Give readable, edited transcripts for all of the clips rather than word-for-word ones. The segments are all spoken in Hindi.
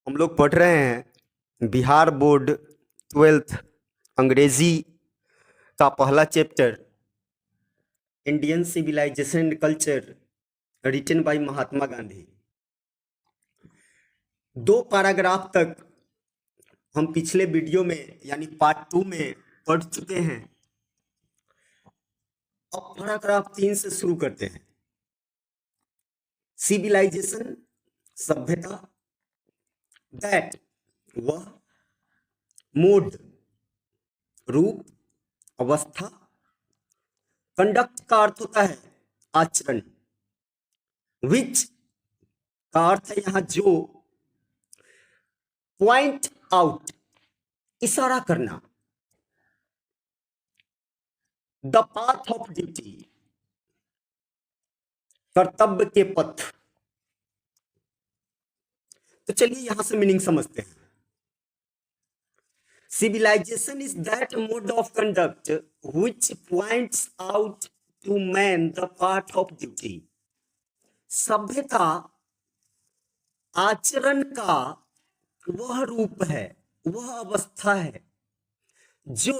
हम लोग पढ़ रहे हैं बिहार बोर्ड 12th अंग्रेजी का पहला chapter Indian civilization and culture written by Mahatma Gandhi. 2 paragraph तक हम पिछले वीडियो में यानी पार्ट 2 में पढ़ चुके हैं। अब पैराग्राफ 3 से शुरू करते हैं। सिविलाइजेशन सभ्यता, दैट वह, मोड रूप, अवस्था, कंडक्ट का अर्थ होता है आचरण, विच का अर्थ है यहां जो, पॉइंट आउट इशारा करना, द पाथ ऑफ ड्यूटी कर्तव्य के पथ। तो चलिए यहां से मीनिंग समझते हैं। Civilization is that mode of conduct which points out to man the path of duty. सभ्यता आचरण का वह रूप है, वह अवस्था है जो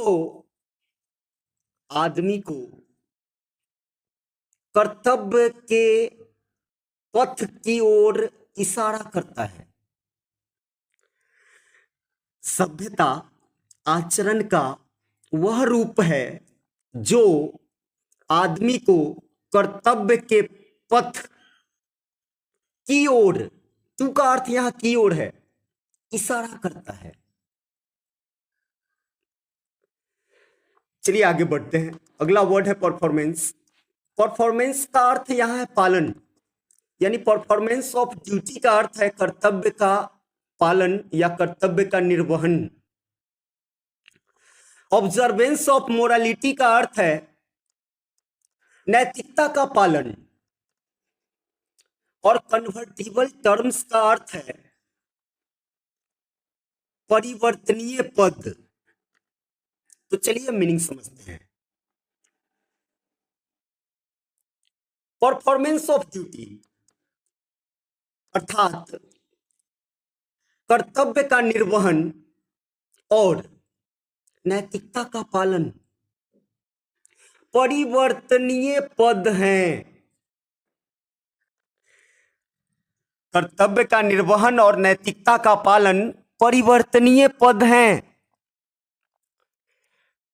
आदमी को कर्तव्य के पथ की ओर इशारा करता है। सभ्यता आचरण का वह रूप है जो आदमी को कर्तव्य के पथ की ओर, तू का अर्थ यहां की ओर है, इशारा करता है। चलिए आगे बढ़ते हैं। अगला वर्ड है परफॉर्मेंस। परफॉर्मेंस का अर्थ यहां है पालन, यानी परफॉर्मेंस ऑफ ड्यूटी का अर्थ है कर्तव्य का पालन या कर्तव्य का निर्वहन। ऑब्जर्वेंस ऑफ मोरालिटी का अर्थ है नैतिकता का पालन, और कन्वर्टिबल टर्म्स का अर्थ है परिवर्तनीय पद। तो चलिए मीनिंग समझते हैं। परफॉर्मेंस ऑफ ड्यूटी अर्थात कर्तव्य का निर्वहन और नैतिकता का पालन परिवर्तनीय पद हैं। कर्तव्य का निर्वहन और नैतिकता का पालन परिवर्तनीय पद हैं।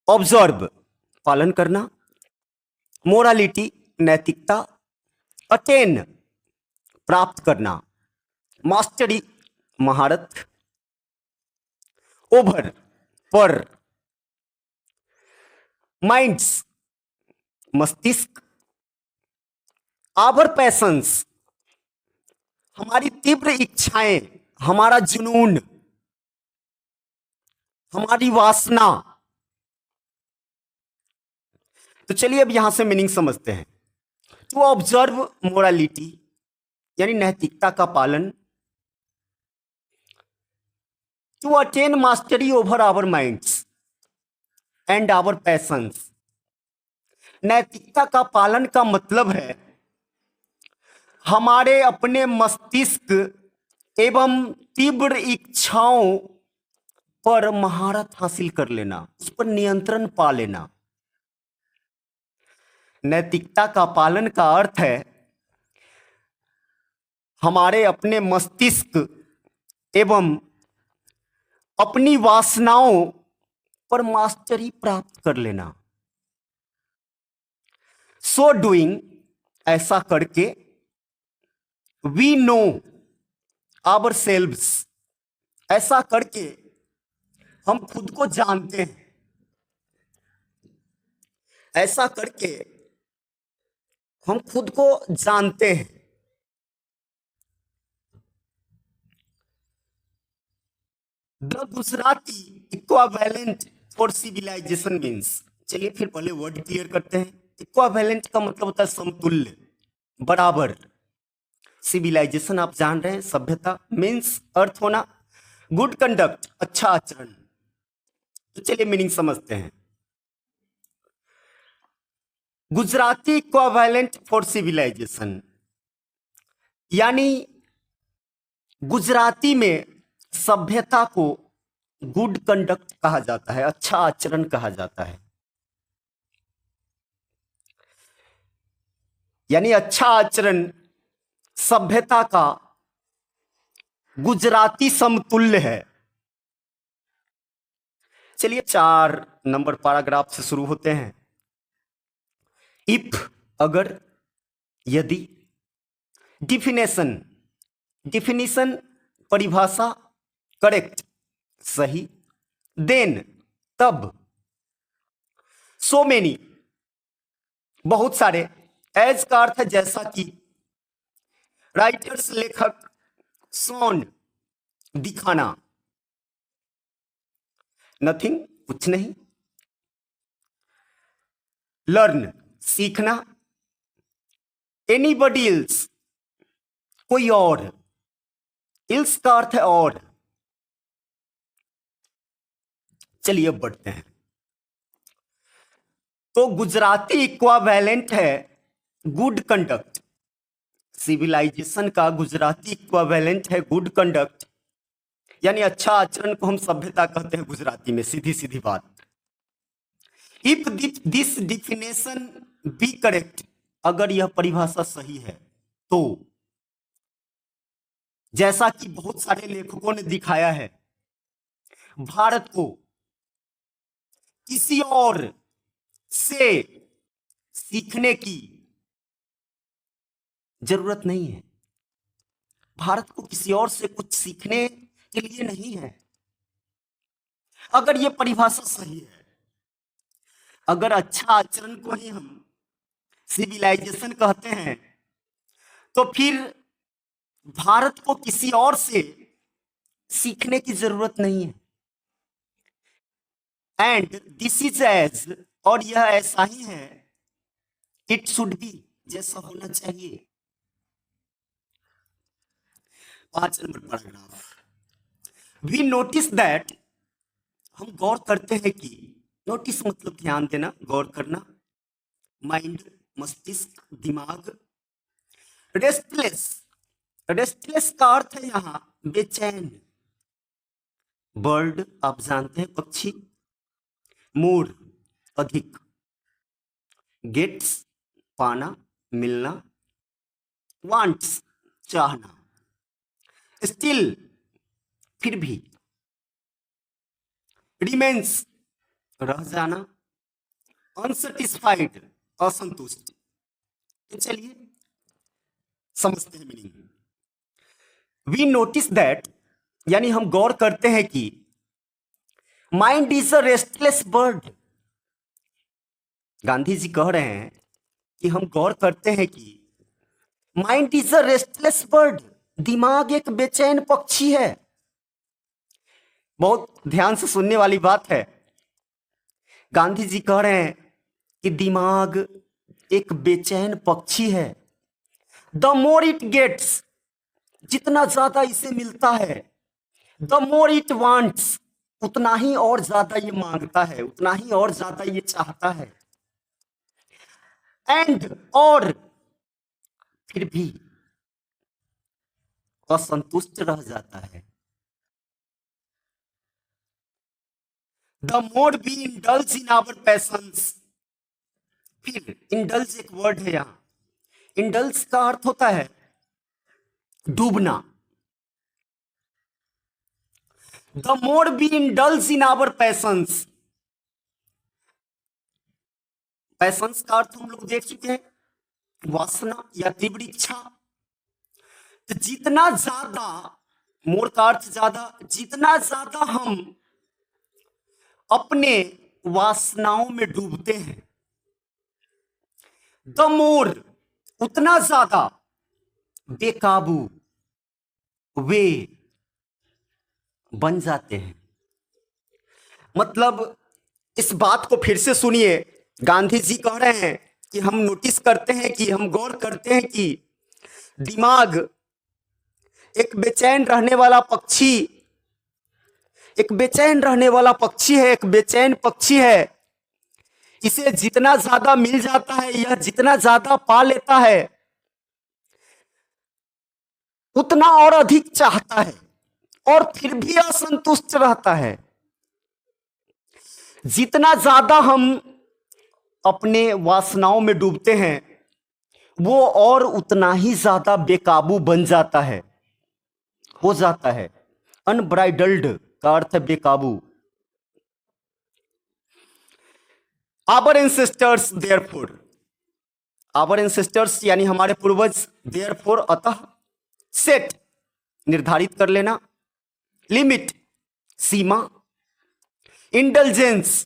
ऑब्जर्व पालन करना, मोरालिटी नैतिकता, अटेन प्राप्त करना, मास्टरी महारत, ओवर पर, माइंड्स मस्तिष्क, आवर पैशंस हमारी तीव्र इच्छाएं, हमारा जुनून, हमारी वासना। तो चलिए अब यहां से मीनिंग समझते हैं। टू ऑब्जर्व मोरालिटी यानी नैतिकता का पालन, to attain mastery over our minds and our passions. नैतिकता का पालन का मतलब है हमारे अपने मस्तिष्क एवं तीव्र इच्छाओं पर महारत हासिल कर लेना, उस पर नियंत्रण पा लेना। नैतिकता का पालन का अर्थ है हमारे अपने मस्तिष्क एवं अपनी वासनाओं पर मास्टरी प्राप्त कर लेना। सो डूइंग ऐसा करके, वी नो आवर सेल्व्स ऐसा करके हम खुद को जानते हैं, ऐसा करके हम खुद को जानते हैं। The Gujarati equivalent for civilization means. चलिए फिर पहले वर्ड क्लियर करते हैं। इक्वावेलेंट का मतलब होता है समतुल्य, बराबर। सिविलाइजेशन आप जान रहे हैं सभ्यता, मीन्स अर्थ होना गुड कंडक्ट अच्छा आचरण। तो चलिए मीनिंग समझते हैं। गुजराती इक्वावेलेंट फॉर सिविलाइजेशन यानी गुजराती में सभ्यता को गुड कंडक्ट कहा जाता है, अच्छा आचरण कहा जाता है। यानी अच्छा आचरण सभ्यता का गुजराती समतुल्य है। चलिए 4 नंबर पैराग्राफ से शुरू होते हैं। इफ, अगर, यदि, डिफिनेशन, डिफिनीशन परिभाषा, करेक्ट सही, देन तब, सो मेनी बहुत सारे, एज का अर्थ है जैसा कि, राइटर्स लेखक, शोन दिखाना, नथिंग कुछ नहीं, लर्न सीखना, एनीबडी एल्स कोई और, इल्स का अर्थ है और। चलिए अब बढ़ते हैं। तो गुजराती इक्वावेलेंट है गुड कंडक्ट, सिविलाइजेशन का गुजराती इक्वावेलेंट है गुड कंडक्ट, यानी अच्छा आचरण को हम सभ्यता कहते हैं गुजराती में, सीधी सीधी बात। If this definition be correct, अगर यह परिभाषा सही है तो, जैसा कि बहुत सारे लेखकों ने दिखाया है, भारत को किसी और से सीखने की जरूरत नहीं है। भारत को किसी और से कुछ सीखने के लिए नहीं है। अगर यह परिभाषा सही है, अगर अच्छा आचरण को ही हम सिविलाइजेशन कहते हैं, तो फिर भारत को किसी और से सीखने की जरूरत नहीं है। एंड दिस इज एज, और यह ऐसा ही है, इट शुड बी, जैसा होना चाहिए। 5 number paragraph. We notice that, हम गौर करते हैं कि, नोटिस मतलब ध्यान देना, गौर करना, माइंड मस्तिष्क दिमाग, रेस्टलेस, रेस्टलेस का अर्थ है यहां बेचैन, बर्ड आप जानते हैं पक्षी, मोर अधिक, गेट्स पाना मिलना, वांट्स चाहना, स्टिल फिर भी, रिमेन्स रह जाना, अनसेटिस्फाइड असंतुष्ट। तो चलिए समझते हैं मीनिंग। वी नोटिस दैट, यानी हम गौर करते हैं कि, mind is a restless bird. Gandhi ji कह रहे हैं कि हम गौर करते हैं कि mind is a restless bird, दिमाग एक बेचैन पक्षी है। बहुत ध्यान से सुनने वाली बात है। गांधी जी कह रहे हैं कि दिमाग एक बेचैन पक्षी है। द मोर इट गेट्स, जितना ज्यादा इसे मिलता है, द मोर इट वांट्स, उतना ही और ज्यादा ये मांगता है, उतना ही और ज्यादा ये चाहता है। एंड, और फिर भी असंतुष्ट रह जाता है। The more we indulge in our passions, फिर इंडल्ज एक वर्ड है यहां, इंडल्ज का अर्थ होता है डूबना। The more we indulge in our passions, passions का अर्थ हम लोग देख चुके हैं, वासना या तीव्र इच्छा। तो जितना ज्यादा, मोर का अर्थ ज्यादा, जितना ज्यादा हम अपने वासनाओं में डूबते हैं, द मोर, उतना ज्यादा बेकाबू वे बन जाते हैं। मतलब इस बात को फिर से सुनिए, गांधी जी कह रहे हैं कि हम नोटिस करते हैं कि, हम गौर करते हैं कि दिमाग एक बेचैन रहने वाला पक्षी, एक बेचैन रहने वाला पक्षी है, एक बेचैन पक्षी है। इसे जितना ज्यादा मिल जाता है, यह जितना ज्यादा पा लेता है, उतना और अधिक चाहता है, और फिर भी असंतुष्ट रहता है। जितना ज्यादा हम अपने वासनाओं में डूबते हैं, वो और उतना ही ज्यादा बेकाबू बन जाता है, हो जाता है। अनब्राइडल्ड का अर्थ है बेकाबू। Our ancestors therefore, our ancestors यानी हमारे पूर्वज, देयरफॉर अतः, सेट निर्धारित कर लेना, लिमिट सीमा, इंडल्जेंस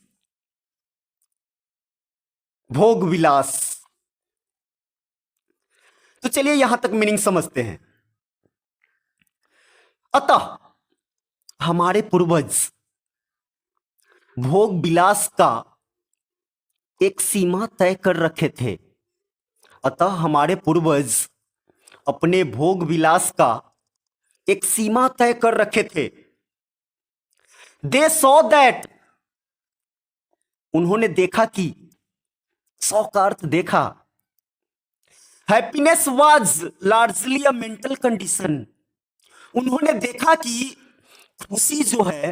भोग विलास। तो चलिए यहां तक मीनिंग समझते हैं। अतः हमारे पूर्वज भोग विलास का एक सीमा तय कर रखे थे। अतः हमारे पूर्वज अपने भोग विलास का एक सीमा तय कर रखे थे। दे सॉ दैट, उन्होंने देखा कि, सॉ का अर्थ देखा, happiness was largely a mental condition, उन्होंने देखा कि खुशी जो है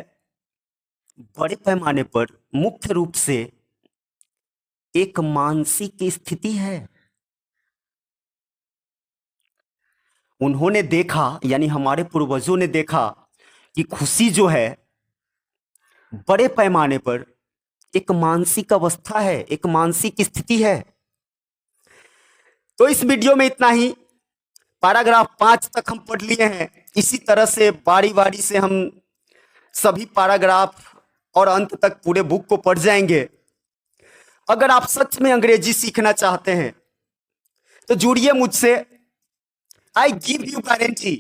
बड़े पैमाने पर मुख्य रूप से एक मानसिक स्थिति है। उन्होंने देखा यानी हमारे पूर्वजों ने देखा कि खुशी जो है बड़े पैमाने पर एक मानसिक अवस्था है, एक मानसिक स्थिति है। तो इस वीडियो में इतना ही। पैराग्राफ 5 तक हम पढ़ लिए हैं। इसी तरह से बारी बारी से हम सभी पैराग्राफ और अंत तक पूरे बुक को पढ़ जाएंगे। अगर आप सच में अंग्रेजी सीखना चाहते हैं तो जुड़िए मुझसे। I give you guarantee,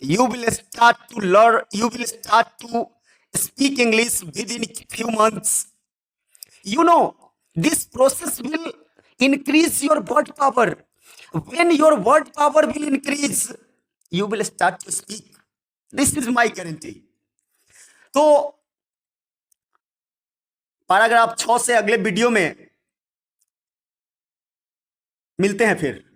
you will start to learn, you will start to speak English within few months. You know, this process will increase your word power. When your word power will increase, you will start to speak. This is my guarantee. तो पैराग्राफ 6 से अगले वीडियो में मिलते हैं फिर।